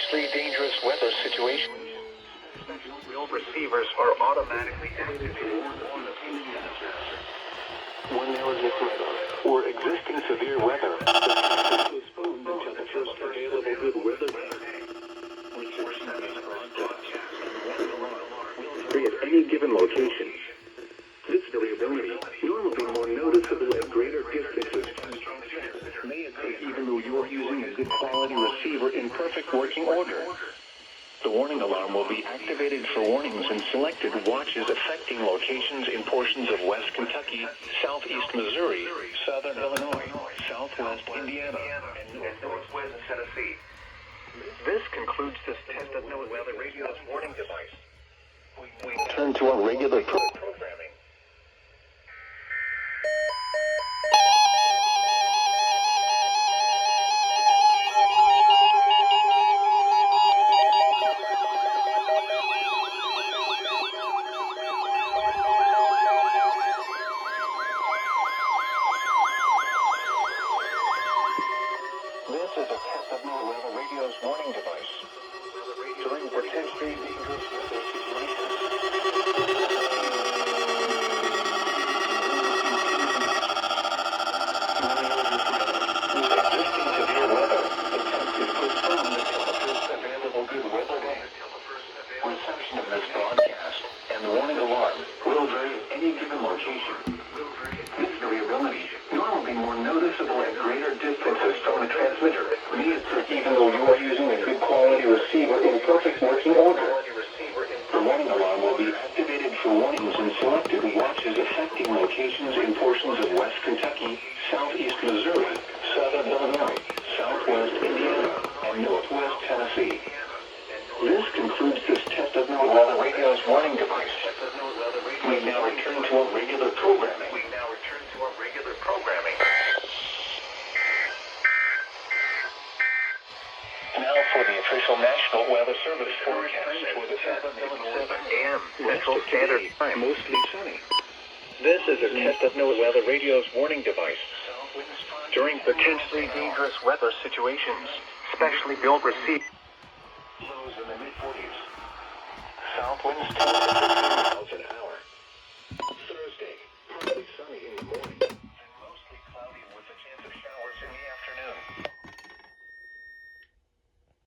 potentially dangerous weather situations. Field receivers are automatically activated. When there is a threat or existing severe weather, the test is postponed until the first available good weather at any given location. This variability normally more noticeable at greater distances. May occur even though you are using a good quality receiver in perfect working order. The warning alarm will be activated for warnings in selected watches affecting locations in portions of West Kentucky, Southeast Missouri, Southern Illinois, Southwest Indiana, and Northwest Tennessee. This concludes this test of NOAA Weather Radio's warning device. We turn to our regular programming. This is a test of NOAA Weather Radio's warning device. During potentially dangerous weather situations. Existing severe weather, the test is postponed until the first available good weather day. Reception of this broadcast and the warning alarm will vary at any given location. This variability normally more noticeable at greater distances from the transmitter. Even though you are using a good quality receiver in perfect working order. The warning alarm will be activated for warnings in selected watches affecting locations in portions of West Kentucky, Southeast Missouri, Southern Illinois, Southwest Indiana, and Northwest Tennessee. This concludes this test of NOAA Weather Radio's warning device. We now return to our regular programming. Now for the official National Weather Service forecast for the 7 a.m. Central Standard Time. Mostly sunny. This is a test of NOAA Weather Radio's warning device. During potentially dangerous weather situations, specially built receive lows in the mid-40s. South winds 10 to 15 miles an hour.